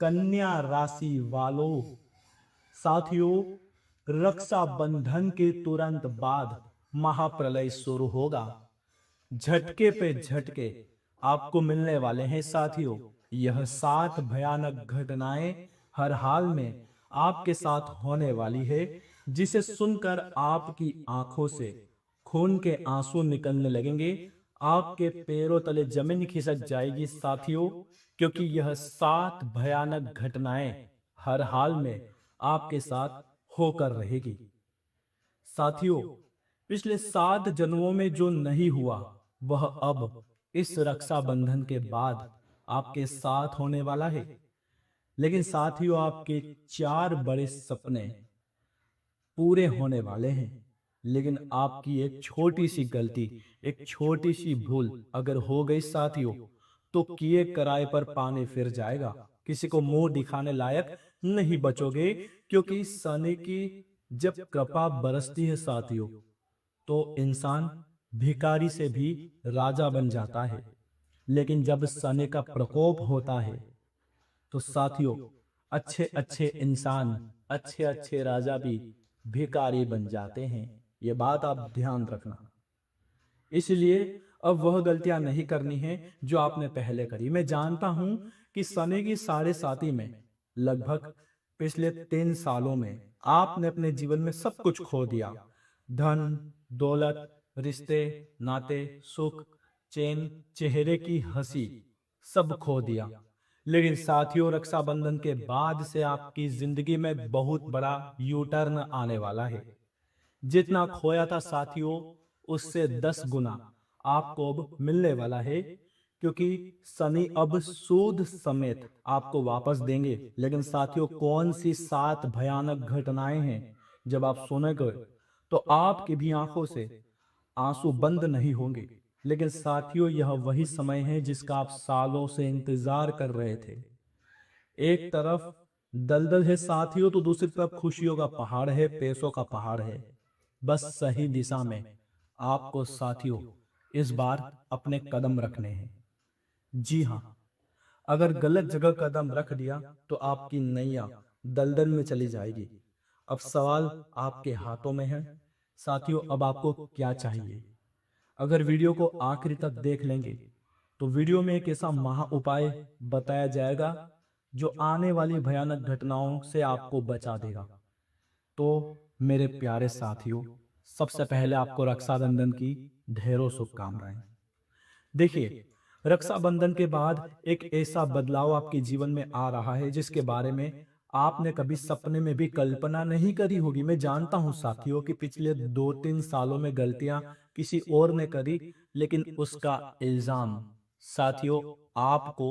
कन्या राशि वालों, साथियों, रक्षाबंधन के तुरंत बाद महाप्रलय शुरू होगा। झटके पे झटके आपको मिलने वाले हैं साथियों। यह 7 भयानक घटनाएं हर हाल में आपके साथ होने वाली है, जिसे सुनकर आपकी आंखों से खून के आंसू निकलने लगेंगे। आपके पैरों तले जमीन खिसक जाएगी साथियों, क्योंकि यह 7 भयानक घटनाएं हर हाल में आपके साथ होकर रहेगी। साथियों, पिछले 7 जन्मों में जो नहीं हुआ, वह अब इस रक्षाबंधन के बाद आपके साथ होने वाला है। लेकिन साथियों, आपके 4 बड़े सपने पूरे होने वाले हैं। लेकिन आपकी एक छोटी सी गलती, एक छोटी सी भूल अगर हो गई साथियों, तो किए कराए पर पानी फिर जाएगा। किसी को मुंह दिखाने लायक नहीं बचोगे, क्योंकि शनि की जब कृपा बरसती है साथियों, तो इंसान भिखारी से भी राजा बन जाता है। लेकिन जब शनि का प्रकोप होता है, तो साथियों, अच्छे अच्छे इंसान, अच्छे अच्छे राजा भी भिखारी बन जाते हैं। ये बात आप ध्यान रखना। इसलिए अब वह गलतियां नहीं करनी है जो आपने पहले करी। मैं जानता हूं कि शनि की साढ़े साती में लगभग पिछले 3 सालों में आपने अपने जीवन में सब कुछ खो दिया। धन, दौलत, रिश्ते, नाते, सुख, चैन, चेहरे की हंसी, सब खो दिया। लेकिन साथियों, रक्षाबंधन के बाद से आपकी जिंदगी में बहुत बड़ा यू टर्न आने वाला है। जितना खोया था साथियों, उससे 10 गुना आपको अब मिलने वाला है, क्योंकि शनि अब सूद समेत आपको वापस देंगे। लेकिन साथियों, कौन सी 7 भयानक घटनाएं हैं, जब आप सुनेंगे तो आपकी भी आंखों से आंसू बंद नहीं होंगे। लेकिन साथियों, यह वही समय है जिसका आप सालों से इंतजार कर रहे थे। एक तरफ दलदल है साथियों, तो दूसरी तरफ खुशियों का पहाड़ है, पैसों का पहाड़ है। बस सही दिशा में आपको साथियों इस बार अपने कदम रखने हैं। जी हाँ, अगर गलत जगह कदम रख दिया तो आपकी नैया दलदल में चली जाएगी। अब सवाल आपके हाथों में है साथियों, अब आपको क्या चाहिए? अगर वीडियो को आखिरी तक देख लेंगे, तो वीडियो में एक ऐसा महा उपाय बताया जाएगा जो आने वाली भयानक घटनाओं से आपको बचा देगा। तो मेरे प्यारे साथियों, सबसे पहले आपको रक्षाबंधन की ढेरों शुभकामनाएं। देखिए, रक्षाबंधन के बाद एक ऐसा बदलाव आपके जीवन में आ रहा है जिसके बारे में आपने कभी सपने में भी कल्पना नहीं करी होगी। मैं जानता हूं साथियों कि पिछले 2-3 सालों में गलतियां किसी और ने करी, लेकिन उसका इल्जाम साथियों आपको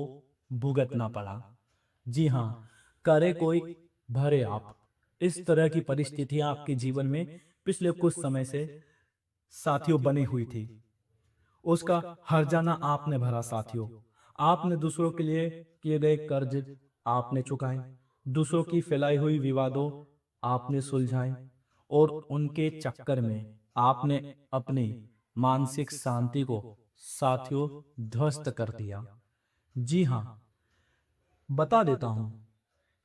भुगतना पड़ा। जी हाँ, करे कोई भरे आप। इस तरह की परिस्थितियां आपके जीवन में पिछले कुछ समय से साथियों बनी हुई थी। उसका हर्जाना आपने भरा साथियों। आपने दूसरों के लिए किए गए कर्ज आपने चुकाए, दूसरों की फैलाई हुई विवादों आपने सुलझाए, और उनके चक्कर में आपने अपनी मानसिक शांति को साथियों ध्वस्त कर दिया। जी हाँ, बता देता हूं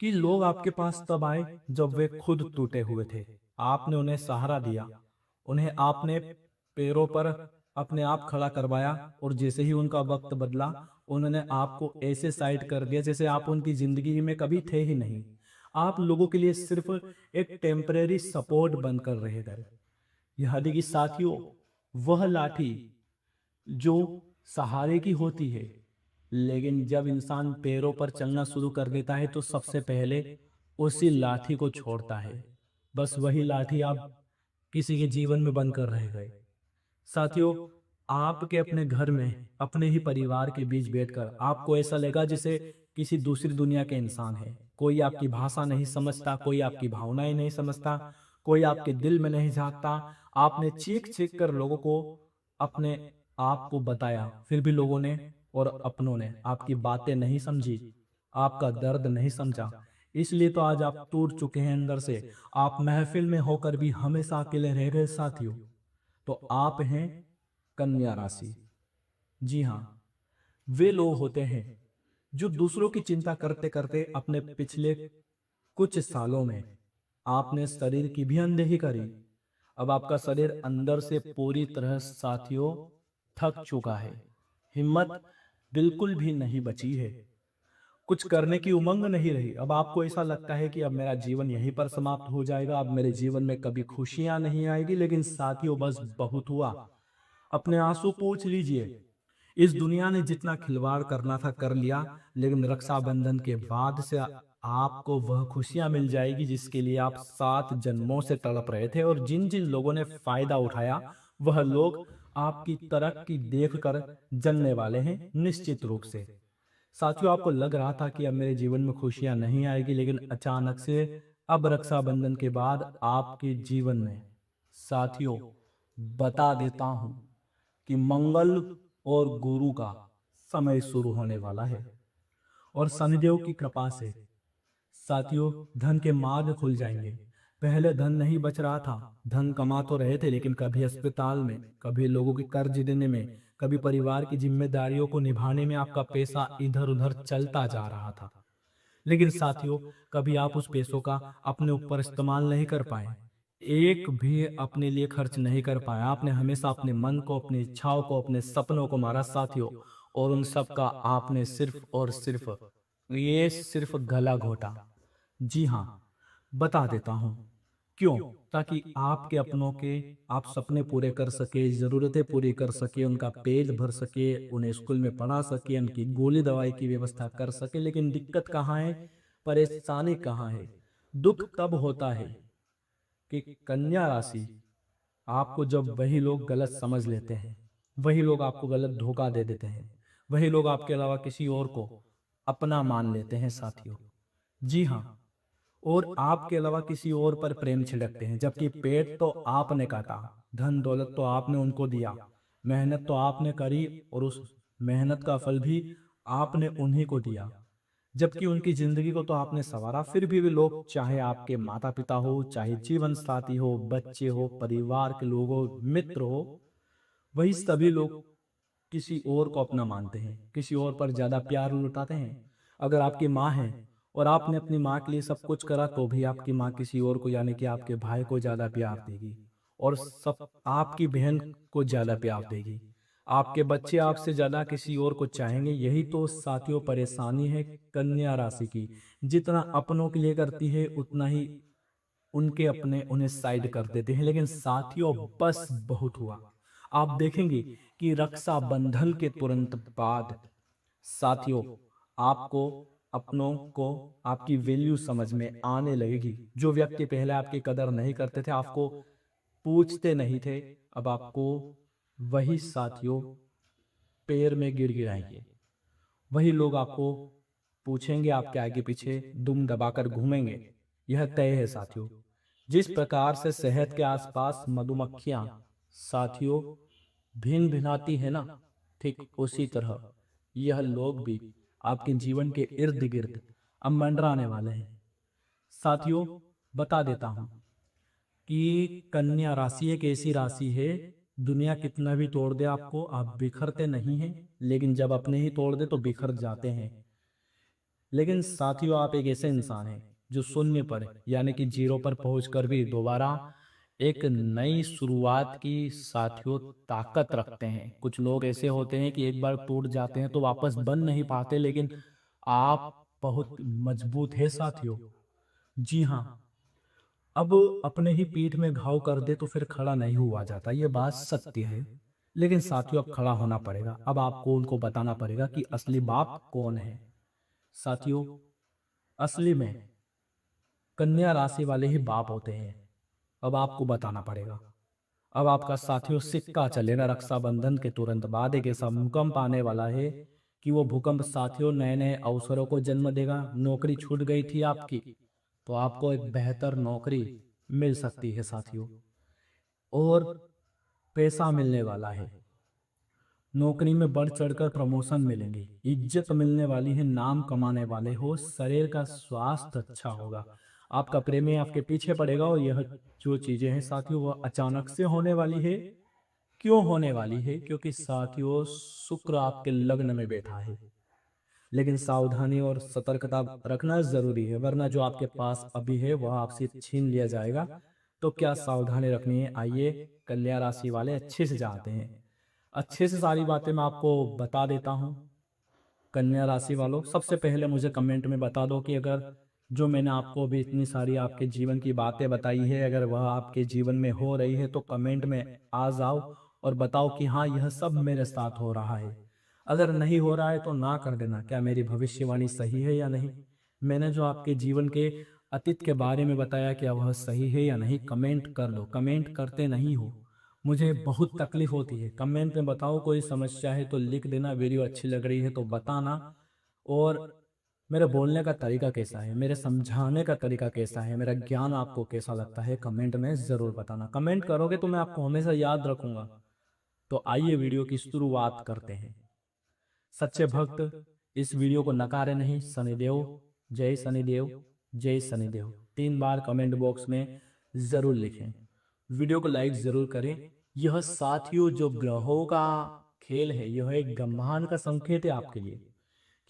कि लोग आपके पास तब आए जब वे खुद टूटे हुए थे। आपने उन्हें सहारा दिया, उन्हें आपने पैरों पर अपने आप खड़ा करवाया, और जैसे ही उनका वक्त बदला, उन्होंने आपको ऐसे साइड कर दिया जैसे आप उनकी जिंदगी में कभी थे ही नहीं। आप लोगों के लिए सिर्फ एक टेम्परेरी सपोर्ट बनकर रह गए। यानी कि साथियों, वह लाठी जो सहारे की होती है, लेकिन जब इंसान पैरों पर चलना शुरू कर देता है तो सबसे पहले उसी लाठी को छोड़ता है। बस वही लाठी आप किसी के जीवन में बनकर रह गए। साथियों, आपके अपने घर में अपने ही परिवार के बीच बैठकर आपको ऐसा लगा जैसे किसी दूसरी दुनिया के इंसान है। कोई आपकी भाषा नहीं समझता, कोई आपकी भावनाएं नहीं समझता, कोई आपके दिल में नहीं झांकता। आपने चीख चीख कर लोगों को अपने आप को बताया, फिर भी लोगों ने और अपनों ने आपकी बातें नहीं समझी, आपका दर्द नहीं समझा। इसलिए तो आज आप टूट चुके हैं अंदर से। आप महफिल में होकर भी हमेशा अकेले रह गए साथियों। तो आप हैं कन्या राशि। जी हाँ, वे लोग होते हैं जो दूसरों की चिंता करते करते अपने पिछले कुछ सालों में आपने शरीर की भी अनदेखी करी। अब आपका शरीर अंदर से पूरी तरह साथियों थक चुका है। हिम्मत बिल्कुल भी नहीं बची है। कुछ करने की उमंग नहीं रही। अब आपको ऐसा लगता है कि अब मेरा जीवन यहीं पर समाप्त हो जाएगा, अब मेरे जीवन में कभी खुशियां नहीं आएगी। लेकिन साथियों, बस बहुत हुआ। अपने आंसू पोंछ लीजिए। इस दुनिया ने जितना खिलवाड़ करना था कर लिया, लेकिन रक्षाबंधन के बाद से आपको वह खुशियां मिल जाएगी जिसके लिए आप 7 जन्मों से तड़प रहे थे। और जिन जिन लोगों ने फायदा उठाया, वह लोग आपकी तरक्की देखकर जलने वाले हैं निश्चित रूप से। साथियों, आपको लग रहा था कि अब मेरे जीवन में खुशियां नहीं आएगी, लेकिन अचानक से अब रक्षाबंधन के बाद आपके जीवन में, साथियों, बता देता हूं कि मंगल और गुरु का समय शुरू होने वाला है। और शनिदेव की कृपा से साथियों, धन के मार्ग खुल जाएंगे। पहले धन नहीं बच रहा था। धन कमा तो रहे थे, लेकिन कभी अस्पताल में, कभी लोगों के कर्ज देने में, कभी परिवार की जिम्मेदारियों को निभाने में आपका पैसा इधर उधर चलता जा रहा था। लेकिन साथियों, कभी आप उस पैसों का अपने ऊपर इस्तेमाल नहीं कर पाए। एक भी अपने लिए खर्च नहीं कर पाया। आपने हमेशा अपने मन को, अपनी इच्छाओं को, अपने सपनों को मारा साथियों। और उन सब का आपने सिर्फ और सिर्फ, ये सिर्फ गला घोटा। जी हाँ, बता देता हूँ क्यों। ताकि आपके अपनों के आप सपने पूरे कर सके, जरूरतें पूरी कर सके, उनका पेट भर सके, उन्हें स्कूल में पढ़ा सके, उनकी गोली दवाई की व्यवस्था कर सके। लेकिन दिक्कत कहाँ है, परेशानी कहाँ है? दुख तब होता है कि कन्या राशि आपको, जब वही लोग गलत समझ लेते हैं, वही लोग आपको गलत धोखा दे देते हैं, वही लोग आपके अलावा किसी और को अपना मान लेते हैं साथियों। जी हाँ, और आपके अलावा किसी और पर प्रेम छिड़कते हैं, जबकि पेट तो आपने काटा, धन दौलत तो आपने उनको दिया, मेहनत तो आपने करी, और उस मेहनत का फल भी आपने उन्हीं को दिया। जबकि उनकी जिंदगी को तो आपने संवारा। फिर भी वे लोग, चाहे आपके माता पिता हो, चाहे जीवन साथी हो, बच्चे हो, परिवार के लोग हो, मित्र हो, वही सभी लोग किसी और को अपना मानते हैं, किसी और पर ज्यादा प्यार लुटाते हैं। अगर आपकी माँ है और आपने अपनी माँ के लिए सब कुछ करा, तो भी आपकी माँ किसी और को, यानी कि आपके भाई को ज्यादा प्यार देगी, और सब आपकी बहन को ज्यादा प्यार देगी। आपके बच्चे आपसे ज्यादा किसी और को चाहेंगे। यही तो साथियों परेशानी है कन्या राशि की। जितना अपनों के लिए करती है, उतना ही उनके अपने उन्हें साइड कर देते हैं। लेकिन साथियों, बस बहुत हुआ। आप देखेंगे कि रक्षाबंधन के तुरंत बाद साथियों, आपको अपनों को आपकी वैल्यू समझ में आने लगेगी। जो व्यक्ति पहले आपकी कदर नहीं करते थे, आपको पूछते नहीं थे, अब आपको वही साथियों पैर में गिर गिराएंगे। वही लोग आपको पूछेंगे, आपके आगे पीछे दुम दबाकर घूमेंगे। यह तय है साथियों। जिस प्रकार से शहद के आसपास मधुमक्खियां साथियों भिन भिनाती है ना, ठीक उसी तरह यह लोग भी आपके जीवन के इर्द गिर्द अब मंडराने वाले हैं। साथियों, बता देता हूं कि कन्या राशि एक ऐसी राशि है, दुनिया कितना भी तोड़ दे आपको, आप बिखरते नहीं हैं, लेकिन जब अपने ही तोड़ दे तो बिखर जाते हैं। लेकिन साथियों, आप एक ऐसे इंसान हैं जो शून्य पर, यानी कि जीरो पर पहुंचकर भी दोबारा एक नई शुरुआत की साथियों ताकत रखते हैं। कुछ लोग ऐसे होते हैं कि एक बार टूट जाते हैं तो वापस बन नहीं पाते, लेकिन आप बहुत मजबूत है साथियों। जी हाँ, अब अपने ही पीठ में घाव कर दे तो फिर खड़ा नहीं हुआ जाता, ये बात सत्य है। लेकिन साथियों, अब खड़ा होना पड़ेगा। अब आपको उनको बताना पड़ेगा कि असली बाप कौन है। साथियों, असली में कन्या राशि वाले ही बाप होते हैं। अब आपको बताना पड़ेगा। अब आपका साथियों सिक्का चलेगा। रक्षाबंधन के तुरंत बाद एक ऐसा भूकंप आने वाला है कि वो भूकंप साथियों नए नए अवसरों को जन्म देगा। नौकरी छूट गई थी आपकी, तो आपको एक बेहतर नौकरी मिल सकती है साथियों, और पैसा मिलने वाला है। नौकरी में बढ़ चढ़कर प्रमोशन मिलेंगी, इज्जत मिलने वाली है, नाम कमाने वाले हो, शरीर का स्वास्थ्य अच्छा होगा, आपका प्रेमी आपके पीछे पड़ेगा। और यह जो चीजें हैं साथियों, वह अचानक से होने वाली है। क्यों होने वाली है? क्योंकि साथियों शुक्र आपके लग्न में बैठा है। लेकिन सावधानी और सतर्कता रखना जरूरी है, वरना जो आपके पास अभी है वह आपसे छीन लिया जाएगा। तो क्या सावधानी रखनी है, आइए कन्या राशि वाले अच्छे से जानते हैं। अच्छे से सारी बातें मैं आपको बता देता हूँ। कन्या राशि वालों, सबसे पहले मुझे कमेंट में बता दो कि अगर जो मैंने आपको अभी इतनी सारी आपके जीवन की बातें बताई है, अगर वह आपके जीवन में हो रही है तो कमेंट में आ जाओ और बताओ कि हाँ यह सब मेरे साथ हो रहा है। अगर नहीं हो रहा है तो ना कर देना, क्या मेरी भविष्यवाणी सही है या नहीं। मैंने जो आपके जीवन के अतीत के बारे में बताया, क्या वह सही है या नहीं, कमेंट कर लो। कमेंट करते नहीं हो, मुझे बहुत तकलीफ होती है। कमेंट में बताओ, कोई समस्या है तो लिख देना, वीडियो अच्छी लग रही है तो बताना। और मेरे बोलने का तरीका कैसा है, मेरे समझाने का तरीका कैसा है, मेरा ज्ञान आपको कैसा लगता है, कमेंट में ज़रूर बताना। कमेंट करोगे तो मैं आपको हमेशा याद रखूंगा। तो आइए वीडियो की शुरुआत करते हैं। सच्चे भक्त इस वीडियो को नकारे नहीं। शनिदेव, जय शनिदेव, जय शनिदेव 3 बार कमेंट बॉक्स में ज़रूर लिखें। वीडियो को लाइक ज़रूर करें। यह साथियों जो ग्रहों का खेल है, यह एक ब्रह्मांड का संकेत है आपके लिए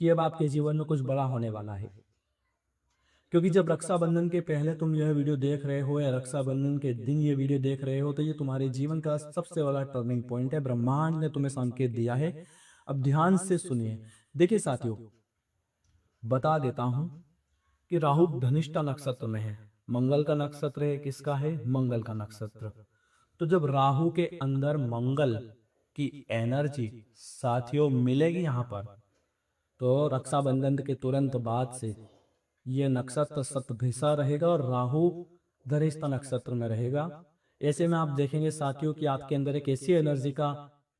कि अब आपके जीवन में कुछ बड़ा होने वाला है। क्योंकि जब रक्षाबंधन के पहले तुम यह वीडियो देख रहे हो या रक्षाबंधन के दिन ये वीडियो देख रहे हो, तो ये तुम्हारे जीवन का सबसे बड़ा टर्निंग पॉइंट है। ब्रह्मांड ने तुम्हें संकेत दिया है। अब ध्यान से सुनिए। देखिए साथियों, बता देता हूं कि राहु धनिष्ठा नक्षत्र में है। मंगल का नक्षत्र है, किसका है, मंगल का नक्षत्र। तो जब राहु के अंदर मंगल की एनर्जी साथियों मिलेगी यहाँ पर, तो रक्षाबंधन के तुरंत बाद से ये नक्षत्र शतभिषा रहेगा और राहु धनिष्ठा नक्षत्र में रहेगा। ऐसे में आप देखेंगे साथियों कि आपके अंदर एक ऐसी एनर्जी का,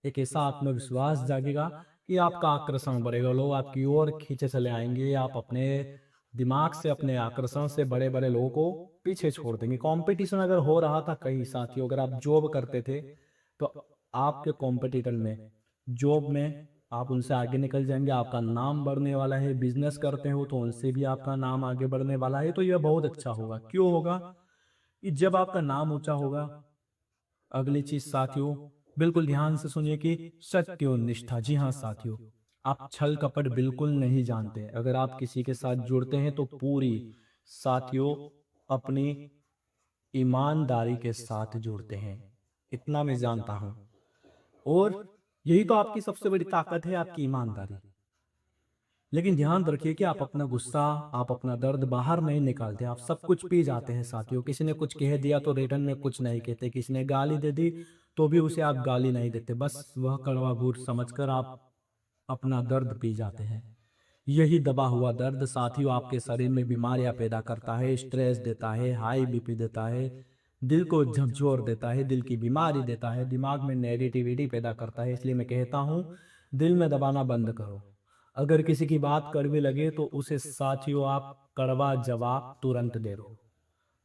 एक ऐसा आत्मविश्वास जागेगा कि आपका आकर्षण बढ़ेगा, लोग आपकी ओर खींचे चले आएंगे। आप अपने दिमाग से, अपने आकर्षण से बड़े बड़े लोगों को पीछे छोड़ देंगे। कंपटीशन अगर हो रहा था कहीं साथियों, अगर आप जॉब करते थे तो आपके कॉम्पिटिटर में, जॉब में आप उनसे आगे निकल जाएंगे, आपका नाम बढ़ने वाला है। बिजनेस करते हो तो उनसे भी आपका नाम आगे बढ़ने वाला है। तो यह बहुत अच्छा होगा। क्यों होगा कि जब आपका नाम ऊंचा होगा, अगली चीज साथियों बिल्कुल ध्यान से सुनिए कि सत्य और निष्ठा। जी हाँ साथियों, आप छल कपट बिल्कुल नहीं जानते। अगर आप किसी के साथ जुड़ते हैं तो पूरी साथियों अपनी ईमानदारी के साथ जुड़ते हैं, इतना मैं जानता हूं। और यही तो आपकी सबसे बड़ी ताकत है, आपकी ईमानदारी। लेकिन ध्यान रखिए कि आप अपना गुस्सा, आप अपना दर्द बाहर नहीं निकालते। आप सब कुछ पी जाते हैं साथियों। किसी ने कुछ कह दिया तो रिटर्न में कुछ नहीं कहते। किसी ने गाली दे दी तो भी उसे आप गाली नहीं देते। बस वह कड़वा घूंट समझकर आप अपना दर्द पी जाते हैं। यही दबा हुआ दर्द साथियों आपके शरीर में बीमारियां पैदा करता है, स्ट्रेस देता है, हाई बीपी देता है, दिल को झकझोर देता है, दिल की बीमारी देता है, दिमाग में नेगेटिविटी पैदा करता है। इसलिए मैं कहता हूँ, दिल में दबाना बंद करो। अगर किसी की बात कड़वी लगे तो उसे साथियों आप कड़वा जवाब तुरंत दे दो।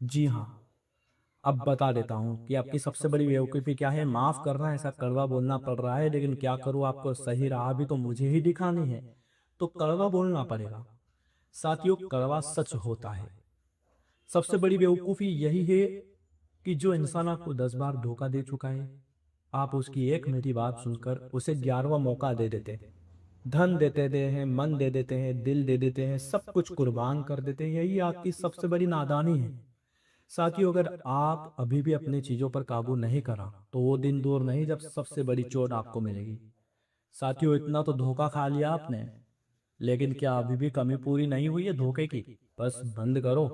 जी हाँ, अब बता देता हूँ कि आपकी सबसे बड़ी बेवकूफ़ी क्या है। माफ करना, ऐसा कड़वा बोलना पड़ रहा है, लेकिन क्या करूँ, आपको सही राह भी तो मुझे ही दिखानी है, तो कड़वा बोलना पड़ेगा। साथियों कड़वा सच होता है। सबसे बड़ी बेवकूफ़ी यही है कि जो इंसान आपको 10 बार धोखा दे चुका है, आप उसकी एक मेरी बात सुनकर उसे 11वां मौका दे देते हैं। धन दे देते हैं, मन दे देते हैं, दिल दे देते हैं, सब कुछ कुर्बान कर देते हैं। यही आपकी सबसे बड़ी नादानी है। साथियों अगर आप अभी भी अपनी चीजों पर काबू नहीं करा तो वो दिन दूर नहीं जब सबसे बड़ी चोट आपको मिलेगी। साथियों इतना तो धोखा खा लिया आपने, लेकिन क्या अभी भी कमी पूरी नहीं हुई है धोखे की? बस बंद करो।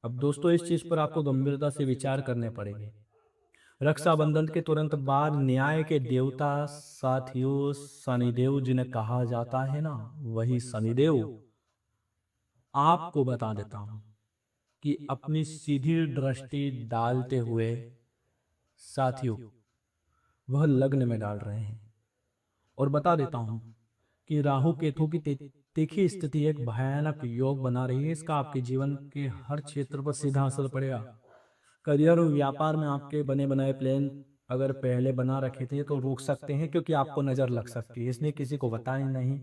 अब दोस्तों इस चीज पर आपको गंभीरता से विचार करने पड़ेंगे। रक्षाबंधन के तुरंत बाद न्याय के देवता साथियों शनिदेव जिन्हें कहा जाता है ना, वही शनिदेव आपको बता देता हूं कि अपनी सीधी दृष्टि डालते हुए साथियों वह लग्न में डाल रहे हैं। और बता देता हूं कि राहु केतु की तीखी स्थिति एक भयानक योग बना रही है। इसका आपके जीवन के हर क्षेत्र पर सीधा असर पड़ेगा। करियर और व्यापार में आपके बने बनाए प्लान अगर पहले बना रखे थे तो रोक सकते हैं, क्योंकि आपको नजर लग सकती है। इसलिए किसी को बताएं नहीं,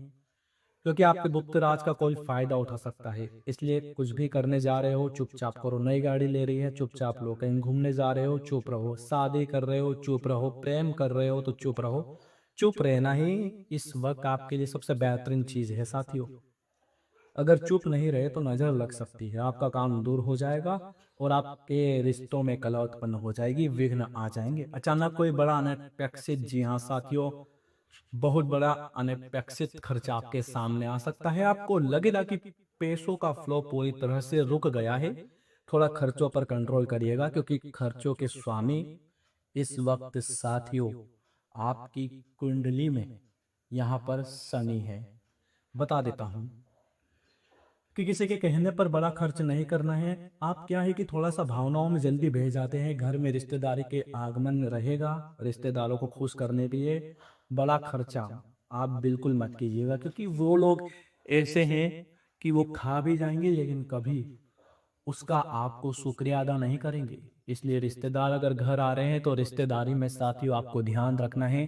क्योंकि आपके गुप्त राज का कोई फायदा उठा सकता है। इसलिए कुछ भी करने जा रहे हो चुपचाप करो। नई गाड़ी ले रही है चुपचाप लो, कहीं घूमने जा रहे हो चुप रहो, शादी कर रहे हो चुप रहो, प्रेम कर रहे हो तो चुप रहो। चुप रहना ही इस वक्त आपके लिए सबसे बेहतरीन चीज है साथियों। अगर चुप नहीं रहे तो नजर लग सकती है, आपका काम दूर हो जाएगा और आपके रिश्तों में कलह उत्पन्न हो जाएगी, विघ्न आ जाएंगे। अचानक कोई बड़ा अनपेक्षित, जी हाँ साथियों, बहुत बड़ा अनपेक्षित खर्चा आपके सामने आ सकता है। आपको लगेगा कि पैसों का फ्लो पूरी तरह से रुक गया है। थोड़ा खर्चों पर कंट्रोल करिएगा, क्योंकि खर्चों के स्वामी इस वक्त साथियों आपकी कुंडली में यहाँ पर शनि है। बता देता हूँ कि किसी के कहने पर बड़ा खर्च नहीं करना है। आप क्या है कि थोड़ा सा भावनाओं में जल्दी बह जाते हैं। घर में रिश्तेदारी के आगमन रहेगा, रिश्तेदारों को खुश करने के लिए बड़ा खर्चा आप बिल्कुल मत कीजिएगा, क्योंकि वो लोग ऐसे हैं कि वो खा भी जाएंगे लेकिन कभी उसका आपको शुक्रिया अदा नहीं करेंगे। इसलिए रिश्तेदार अगर घर आ रहे हैं तो रिश्तेदारी में साथियों आपको ध्यान रखना है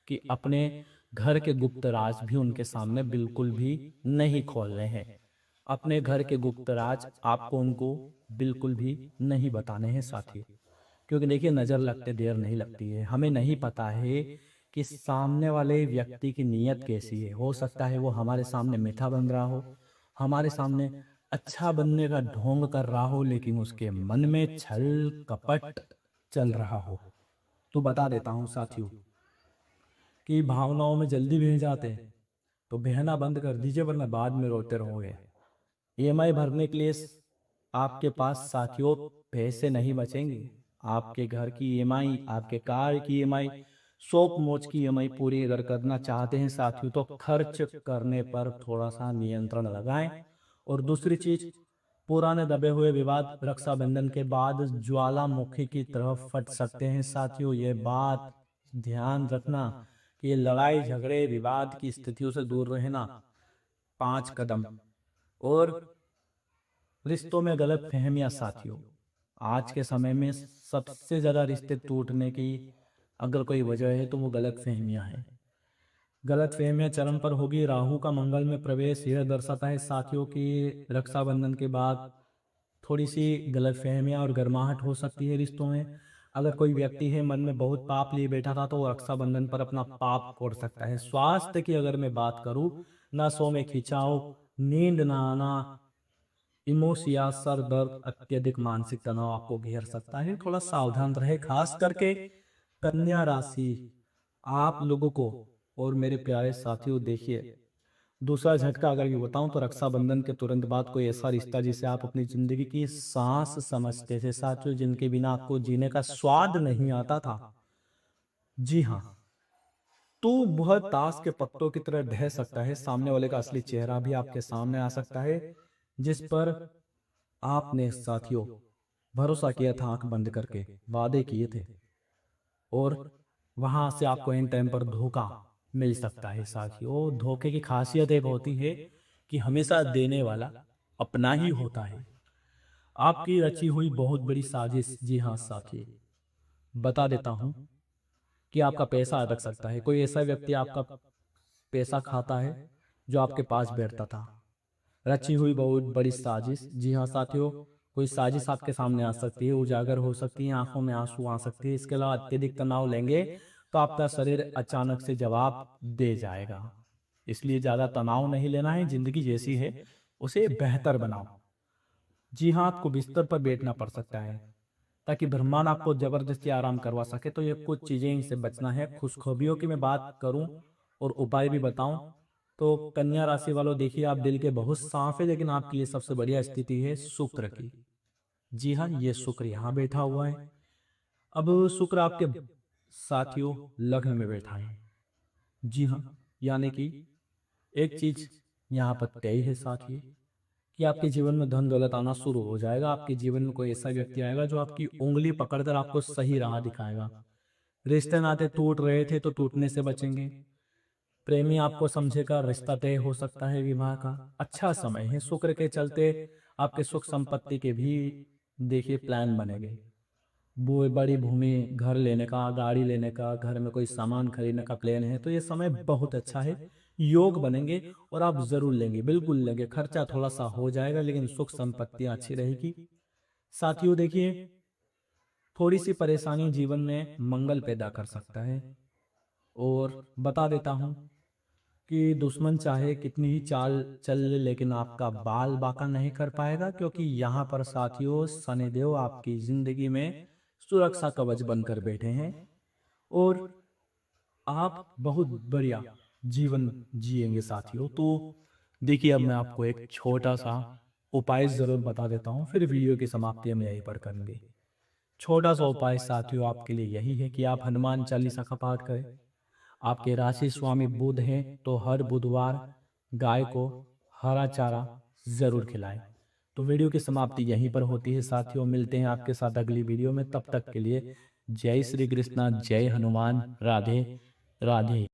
कि अपने घर के गुप्त राज भी उनके सामने बिल्कुल भी नहीं खोल रहे हैं। अपने घर के गुप्त राज आपको उनको बिल्कुल भी नहीं बताने हैं साथियों, क्योंकि देखिए नजर लगते देर नहीं लगती है। हमें नहीं पता है कि सामने वाले व्यक्ति की नीयत कैसी है। हो सकता है वो हमारे सामने मीठा बन रहा हो, हमारे सामने अच्छा बनने का ढोंग कर रहा हो, लेकिन उसके मन में छल कपट चल रहा हो। तो बता देता हूँ साथियों कि भावनाओं में जल्दी बह जाते हैं तो बहना बंद कर दीजिए, वरना बाद में रोते रहोगे। ईएमआई भरने के लिए आपके पास साथियों पैसे नहीं बचेंगे। आपके घर की ईएमआई, आपके कार की ईएमआई, शॉप मोच की ईएमआई पूरी अगर करना चाहते हैं साथियों तो खर्च करने पर थोड़ा सा नियंत्रण लगाएं। और दूसरी चीज, पुराने दबे हुए विवाद रक्षाबंधन के बाद ज्वालामुखी की तरफ फट सकते हैं साथियों। ये बात ध्यान रखना कि ये लड़ाई झगड़े विवाद की स्थितियों से दूर रहना 5 कदम। और रिश्तों में गलत फहमियां साथियों, आज के समय में सबसे ज्यादा रिश्ते टूटने की अगर कोई वजह है तो वो गलत फहमियां हैं। गलत फहमियां चरम पर होगी। राहु का मंगल में प्रवेश यह दर्शाता है साथियों की रक्षाबंधन के बाद थोड़ी सी गलत फहमियां और गर्माहट हो सकती है रिश्तों में। अगर कोई व्यक्ति है मन में बहुत पाप लिए बैठा था तो वो रक्षाबंधन पर अपना पाप छोड़ सकता है। स्वास्थ्य की अगर मैं बात करूं, नसों में खिंचाव, नींद ना आना, इमोशिया, सर दर्द, अत्यधिक मानसिक तनाव आपको घेर सकता है। थोड़ा सावधान रहे, खास करके कन्या राशि आप लोगों को। और मेरे प्यारे साथियों देखिए, दूसरा झटका अगर ये बताऊं तो रक्षाबंधन के तुरंत बाद कोई ऐसा रिश्ता जिसे आप अपनी जिंदगी की सांस समझते थे साथियों, जिनके बिना आपको जीने का स्वाद नहीं आता था, जी हाँ, तो वह ताश के पत्तों की तरह ढह सकता है। सामने वाले का असली चेहरा भी आपके सामने आ सकता है, जिस पर आपने साथियों भरोसा किया था, आंख बंद करके वादे किए थे, और वहां से आपको इन टाइम पर धोखा मिल सकता है साथियों। धोखे की खासियत एक होती है कि हमेशा देने वाला अपना ही होता है। आपकी रची हुई बहुत बड़ी साजिश, जी हाँ साथी, बता देता हूं कि आपका पैसा अटक सकता है। कोई ऐसा व्यक्ति आपका पैसा खाता है जो आपके पास बैठता था। रची हुई बहुत बड़ी साजिश, जी हाँ साथियों, कोई साजिश आपके सामने आ सकती है, उजागर हो सकती है, आंखों में आंसू आ सकते हैं। इसके अलावा अत्यधिक तनाव लेंगे तो आपका शरीर अचानक से जवाब दे जाएगा। इसलिए ज्यादा तनाव नहीं लेना है, जिंदगी जैसी है उसे बेहतर बनाओ। जी हाँ, आपको बिस्तर पर बैठना पड़ सकता है ताकि ब्रह्मांड आपको जबरदस्ती आराम करवा सके। तो ये कुछ चीजें इनसे बचना है। खुशखबियों की मैं बात करूं और उपाय भी बताऊं तो कन्या राशि वालों देखिए, आप दिल के बहुत साफ है, लेकिन आपके लिए सबसे बढ़िया स्थिति है शुक्र की। जी हाँ, ये शुक्र यहाँ बैठा हुआ है। अब शुक्र आपके साथियों लग्न में बैठा है। जी हाँ, यानी कि एक चीज यहाँ पर तय है साथियों कि आपके जीवन में धन दौलत आना शुरू हो जाएगा। आपके जीवन में कोई ऐसा व्यक्ति आएगा जो आपकी उंगली पकड़कर आपको सही राह दिखाएगा। रिश्ते नाते टूट रहे थे तो टूटने से बचेंगे। प्रेमी आपको समझेगा, रिश्ता तय हो सकता है। विवाह का अच्छा समय है। शुक्र के चलते आपके सुख संपत्ति के भी देखिए प्लान बनेंगे। वो बड़ी भूमि, घर लेने का, गाड़ी लेने का, घर में कोई सामान खरीदने का प्लान है तो ये समय बहुत अच्छा है। योग बनेंगे और आप जरूर लेंगे, बिल्कुल लेंगे। खर्चा थोड़ा सा हो जाएगा लेकिन सुख संपत्तियां अच्छी रहेगी। साथियों देखिए, थोड़ी सी परेशानी जीवन में मंगल पैदा कर सकता है। और बता देता हूँ कि दुश्मन चाहे कितनी ही चाल चल ले, लेकिन आपका बाल बांका नहीं कर पाएगा, क्योंकि यहाँ पर साथियों शनिदेव आपकी जिंदगी में सुरक्षा कवच बनकर बैठे हैं और आप बहुत बढ़िया जीवन जिएंगे साथियों। तो देखिए, अब मैं आपको एक छोटा सा उपाय जरूर बता देता हूँ, फिर वीडियो की समाप्ति हम यहीं पर करेंगे। छोटा सा उपाय साथियों आपके लिए यही है कि आप हनुमान चालीसा का पाठ करें। आपके राशि स्वामी बुध हैं, तो हर बुधवार गाय को हरा चारा जरूर खिलाएं। तो वीडियो की समाप्ति यहीं पर होती है साथियों, मिलते हैं आपके साथ अगली वीडियो में। तब तक के लिए जय श्री कृष्णा, जय हनुमान, राधे राधे।